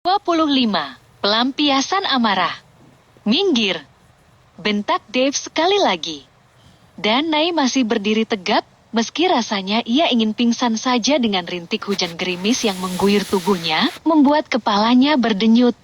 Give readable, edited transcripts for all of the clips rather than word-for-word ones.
25. Pelampiasan amarah. Minggir, bentak Dave sekali lagi. Dan Nai masih berdiri tegap, meski rasanya ia ingin pingsan saja dengan rintik hujan gerimis yang mengguyur tubuhnya, membuat kepalanya berdenyut.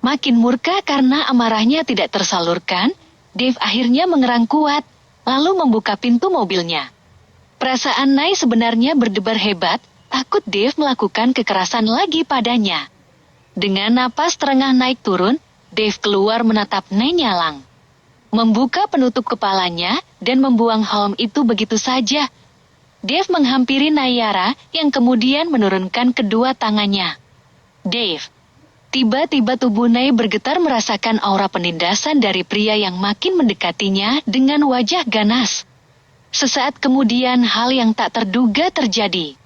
Makin murka karena amarahnya tidak tersalurkan, Dave akhirnya mengerang kuat, lalu membuka pintu mobilnya. Perasaan Nai sebenarnya berdebar hebat, takut Dave melakukan kekerasan lagi padanya. Dengan napas terengah naik turun, Dave keluar menatap Nai nyalang. Membuka penutup kepalanya dan membuang helm itu begitu saja. Dave menghampiri Nayara yang kemudian menurunkan kedua tangannya. Dave. Tiba-tiba tubuh Nai bergetar merasakan aura penindasan dari pria yang makin mendekatinya dengan wajah ganas. Sesaat kemudian hal yang tak terduga terjadi.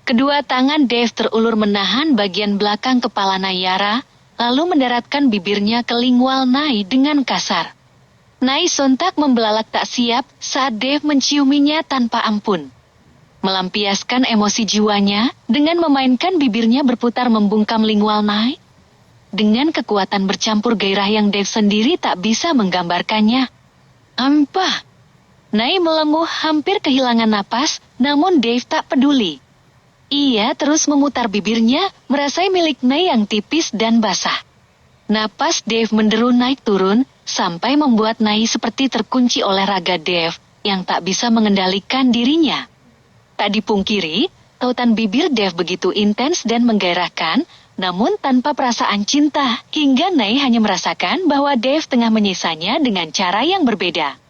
Kedua tangan Dave terulur menahan bagian belakang kepala Nayara, lalu mendaratkan bibirnya ke lingual Nai dengan kasar. Nai sontak membelalak tak siap saat Dave menciuminya tanpa ampun. Melampiaskan emosi jiwanya dengan memainkan bibirnya berputar membungkam lingual Nai. Dengan kekuatan bercampur gairah yang Dave sendiri tak bisa menggambarkannya. Ampah! Nai melenguh hampir kehilangan napas, namun Dave tak peduli. Ia terus memutar bibirnya, merasai milik Nai yang tipis dan basah. Napas Dave menderu naik turun, sampai membuat Nai seperti terkunci oleh raga Dave, yang tak bisa mengendalikan dirinya. Tak dipungkiri, tautan bibir Dave begitu intens dan menggairahkan, namun tanpa perasaan cinta, hingga Nai hanya merasakan bahwa Dave tengah menyisanya dengan cara yang berbeda.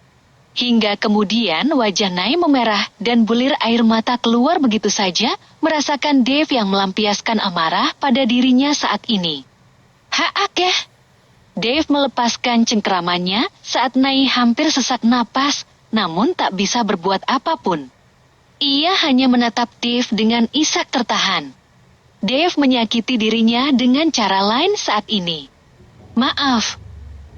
Hingga kemudian wajah Nai memerah dan bulir air mata keluar begitu saja, merasakan Dave yang melampiaskan amarah pada dirinya saat ini. Haakeh! Dave melepaskan cengkeramannya saat Nai hampir sesak napas, namun tak bisa berbuat apapun. Ia hanya menatap Dave dengan isak tertahan. Dave menyakiti dirinya dengan cara lain saat ini. Maaf,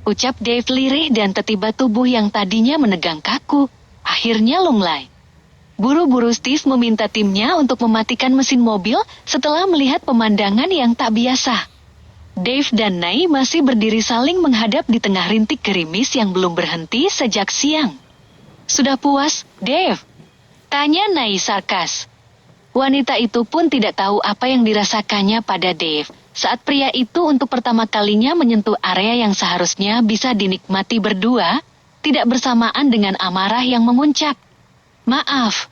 ucap Dave lirih dan tiba-tiba tubuh yang tadinya menegang kaku, akhirnya lunglai. Buru-buru Steve meminta timnya untuk mematikan mesin mobil setelah melihat pemandangan yang tak biasa. Dave dan Nai masih berdiri saling menghadap di tengah rintik gerimis yang belum berhenti sejak siang. Sudah puas, Dave? Tanya Nai sarkas. Wanita itu pun tidak tahu apa yang dirasakannya pada Dave saat pria itu untuk pertama kalinya menyentuh area yang seharusnya bisa dinikmati berdua, tidak bersamaan dengan amarah yang memuncak. Maaf,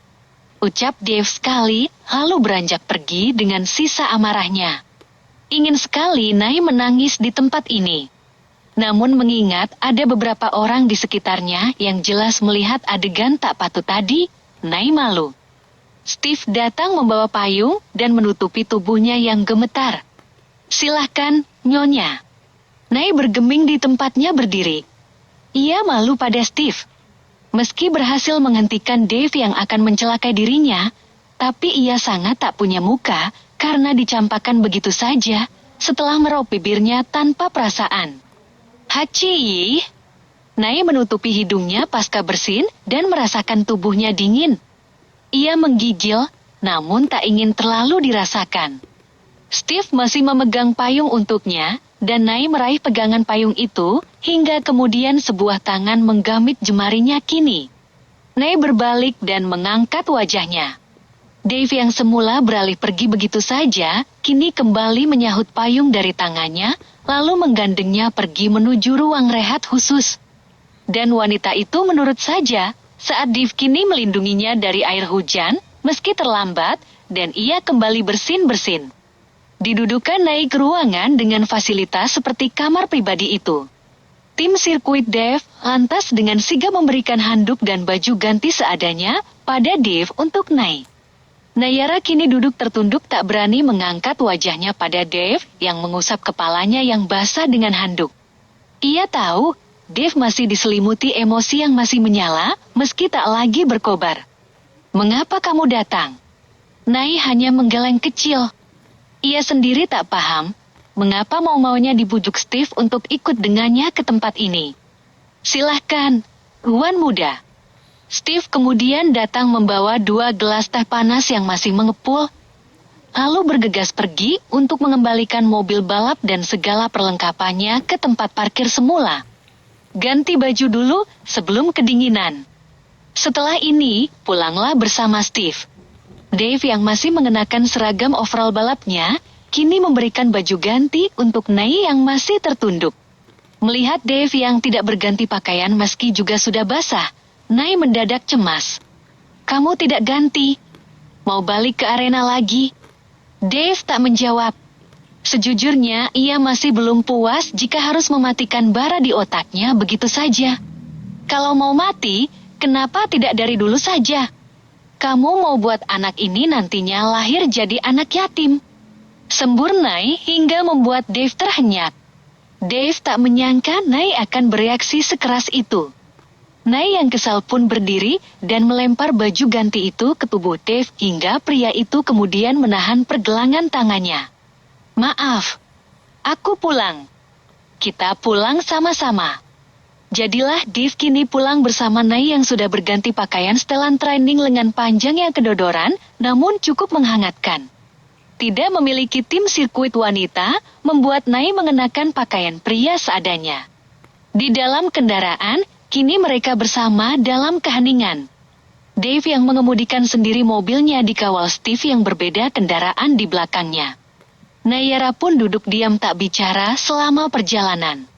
ucap Dave sekali, lalu beranjak pergi dengan sisa amarahnya. Ingin sekali Nai menangis di tempat ini. Namun mengingat ada beberapa orang di sekitarnya yang jelas melihat adegan tak patut tadi, Nai malu. Steve datang membawa payung dan menutupi tubuhnya yang gemetar. Silahkan, Nyonya. Nai bergeming di tempatnya berdiri. Ia malu pada Steve. Meski berhasil menghentikan Dave yang akan mencelakai dirinya, tapi ia sangat tak punya muka karena dicampakkan begitu saja setelah meraup bibirnya tanpa perasaan. Haci! Nai menutupi hidungnya pasca bersin dan merasakan tubuhnya dingin. Ia menggigil, namun tak ingin terlalu dirasakan. Steve masih memegang payung untuknya, dan Nai meraih pegangan payung itu, hingga kemudian sebuah tangan menggamit jemarinya kini. Nai berbalik dan mengangkat wajahnya. Dave yang semula beralih pergi begitu saja, kini kembali menyahut payung dari tangannya, lalu menggandengnya pergi menuju ruang rehat khusus. Dan wanita itu menurut saja, saat Dave kini melindunginya dari air hujan, meski terlambat, dan ia kembali bersin-bersin. Didudukan naik ke ruangan dengan fasilitas seperti kamar pribadi itu. Tim sirkuit Dave lantas dengan sigap memberikan handuk dan baju ganti seadanya pada Dave untuk Nai. Nayara kini duduk tertunduk tak berani mengangkat wajahnya pada Dave yang mengusap kepalanya yang basah dengan handuk. Ia tahu, Dave masih diselimuti emosi yang masih menyala meski tak lagi berkobar. Mengapa kamu datang? Nai hanya menggeleng kecil. Ia sendiri tak paham, mengapa mau-maunya dibujuk Steve untuk ikut dengannya ke tempat ini. Silahkan, Tuan Muda. Steve kemudian datang membawa 2 gelas teh panas yang masih mengepul. lalu bergegas pergi untuk mengembalikan mobil balap dan segala perlengkapannya ke tempat parkir semula. Ganti baju dulu sebelum kedinginan. Setelah ini, pulanglah bersama Steve. Dave yang masih mengenakan seragam overall balapnya, kini memberikan baju ganti untuk Nai yang masih tertunduk. Melihat Dave yang tidak berganti pakaian meski juga sudah basah, Nai mendadak cemas. "Kamu tidak ganti? Mau balik ke arena lagi?" Dave tak menjawab. Sejujurnya, ia masih belum puas jika harus mematikan bara di otaknya begitu saja. Kalau mau mati, kenapa tidak dari dulu saja? Kamu mau buat anak ini nantinya lahir jadi anak yatim. Sembur Nai hingga membuat Dave terhenyak. Dave tak menyangka Nai akan bereaksi sekeras itu. Nai yang kesal pun berdiri dan melempar baju ganti itu ke tubuh Dave hingga pria itu kemudian menahan pergelangan tangannya. "Maaf, aku pulang. Kita pulang sama-sama." Jadilah Dave kini pulang bersama Nai yang sudah berganti pakaian setelan training lengan panjang yang kedodoran namun cukup menghangatkan. Tidak memiliki tim sirkuit wanita membuat Nai mengenakan pakaian pria seadanya. Di dalam kendaraan, kini mereka bersama dalam keheningan. Dave yang mengemudikan sendiri mobilnya dikawal Steve yang berbeda kendaraan di belakangnya. Nayara pun duduk diam tak bicara selama perjalanan.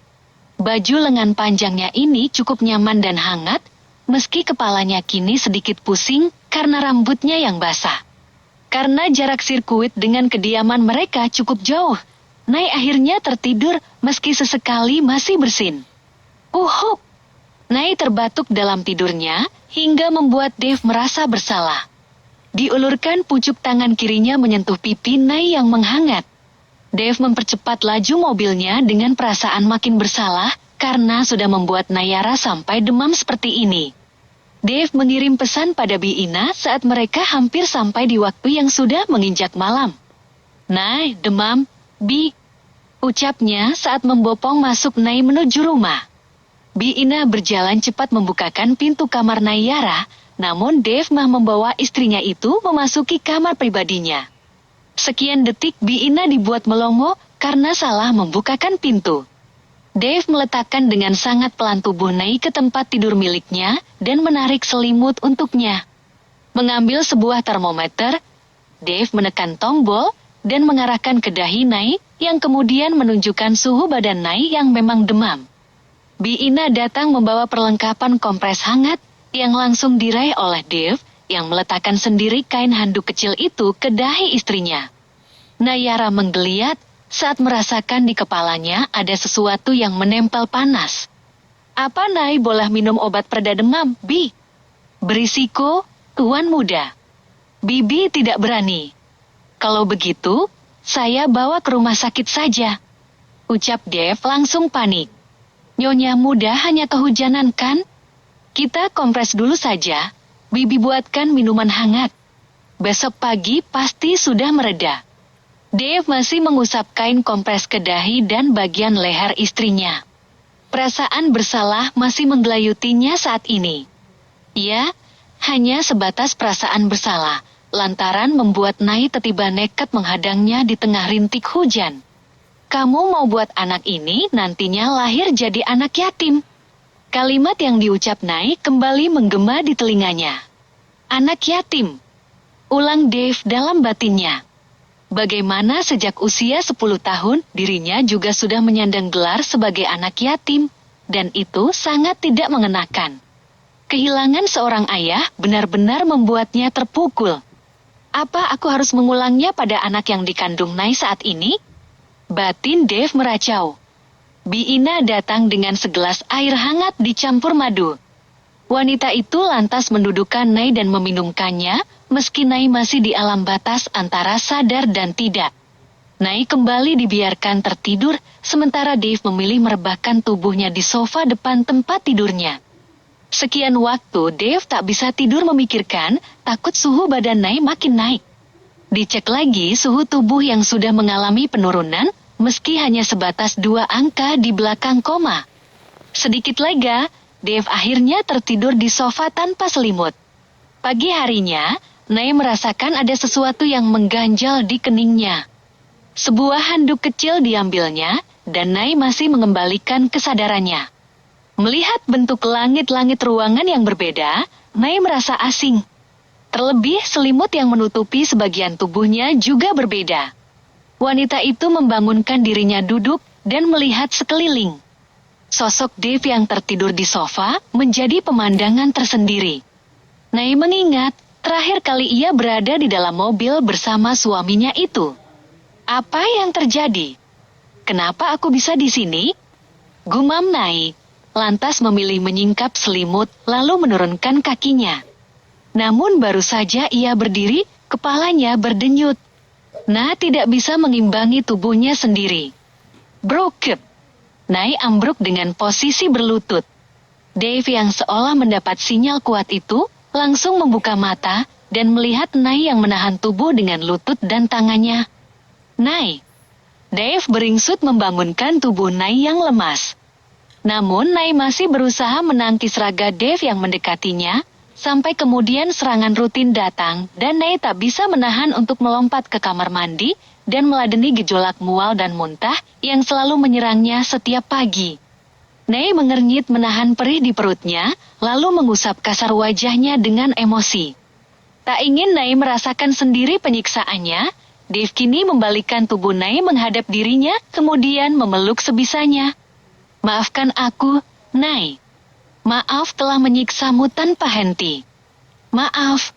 Baju lengan panjangnya ini cukup nyaman dan hangat, meski kepalanya kini sedikit pusing karena rambutnya yang basah. Karena jarak sirkuit dengan kediaman mereka cukup jauh, Nai akhirnya tertidur meski sesekali masih bersin. Uhuk! Nai terbatuk dalam tidurnya hingga membuat Dave merasa bersalah. Diulurkan pucuk tangan kirinya menyentuh pipi Nai yang menghangat. Dave mempercepat laju mobilnya dengan perasaan makin bersalah karena sudah membuat Nayara sampai demam seperti ini. Dave mengirim pesan pada Biina saat mereka hampir sampai di waktu yang sudah menginjak malam. "Nai, demam, Bi," ucapnya saat membopong masuk Nai menuju rumah. Biina berjalan cepat membukakan pintu kamar Nayara, namun Dave mah membawa istrinya itu memasuki kamar pribadinya. Sekian detik Biina dibuat melongo karena salah membukakan pintu. Dave meletakkan dengan sangat pelan tubuh Nai ke tempat tidur miliknya dan menarik selimut untuknya. Mengambil sebuah termometer, Dave menekan tombol dan mengarahkan ke dahi Nai yang kemudian menunjukkan suhu badan Nai yang memang demam. Biina datang membawa perlengkapan kompres hangat yang langsung diraih oleh Dave yang meletakkan sendiri kain handuk kecil itu ke dahi istrinya. Nayara menggeliat saat merasakan di kepalanya ada sesuatu yang menempel panas. "Apa Nai boleh minum obat pereda demam, Bi?" "Berisiko, tuan muda." Bibi tidak berani. "Kalau begitu, saya bawa ke rumah sakit saja," ucap Dave langsung panik. "Nyonya muda hanya kehujanan kan? Kita kompres dulu saja, Bibi buatkan minuman hangat. Besok pagi pasti sudah mereda." Dave masih mengusap kain kompres ke dahi dan bagian leher istrinya. Perasaan bersalah masih menggelayutinya saat ini. Ya, hanya sebatas perasaan bersalah, lantaran membuat Nai tiba-tiba nekat menghadangnya di tengah rintik hujan. "Kamu mau buat anak ini nantinya lahir jadi anak yatim." Kalimat yang diucap Nai kembali menggema di telinganya. "Anak yatim," ulang Dave dalam batinnya. Bagaimana sejak usia 10 tahun dirinya juga sudah menyandang gelar sebagai anak yatim, dan itu sangat tidak mengenakan. Kehilangan seorang ayah benar-benar membuatnya terpukul. Apa aku harus mengulangnya pada anak yang dikandung Nai saat ini? Batin Dave meracau. Biina datang dengan segelas air hangat dicampur madu. Wanita itu lantas mendudukkan Nai dan meminumkannya, meski Nai masih di alam batas antara sadar dan tidak. Nai kembali dibiarkan tertidur, sementara Dave memilih merebahkan tubuhnya di sofa depan tempat tidurnya. Sekian waktu Dave tak bisa tidur memikirkan, takut suhu badan Nai makin naik. Dicek lagi suhu tubuh yang sudah mengalami penurunan, meski hanya sebatas 2 angka di belakang koma. Sedikit lega, Dave akhirnya tertidur di sofa tanpa selimut. Pagi harinya, Nai merasakan ada sesuatu yang mengganjal di keningnya. Sebuah handuk kecil diambilnya, dan Nai masih mengembalikan kesadarannya. Melihat bentuk langit-langit ruangan yang berbeda, Nai merasa asing. Terlebih selimut yang menutupi sebagian tubuhnya juga berbeda. Wanita itu membangunkan dirinya duduk dan melihat sekeliling. Sosok Dave yang tertidur di sofa menjadi pemandangan tersendiri. Nai mengingat, terakhir kali ia berada di dalam mobil bersama suaminya itu. Apa yang terjadi? Kenapa aku bisa di sini? Gumam Nai, lantas memilih menyingkap selimut lalu menurunkan kakinya. Namun baru saja ia berdiri, kepalanya berdenyut. Nah tidak bisa mengimbangi tubuhnya sendiri. Brokep. Nai ambruk dengan posisi berlutut. Dave yang seolah mendapat sinyal kuat itu, langsung membuka mata, dan melihat Nai yang menahan tubuh dengan lutut dan tangannya. Nai. Dave beringsut membangunkan tubuh Nai yang lemas. Namun Nai masih berusaha menangkis raga Dave yang mendekatinya, sampai kemudian serangan rutin datang dan Nai tak bisa menahan untuk melompat ke kamar mandi dan meladeni gejolak mual dan muntah yang selalu menyerangnya setiap pagi. Nai mengernyit menahan perih di perutnya, lalu mengusap kasar wajahnya dengan emosi. Tak ingin Nai merasakan sendiri penyiksaannya, Dave kini membalikkan tubuh Nai menghadap dirinya, kemudian memeluk sebisanya. Maafkan aku, Nai. Maaf telah menyiksamu tanpa henti. Maaf,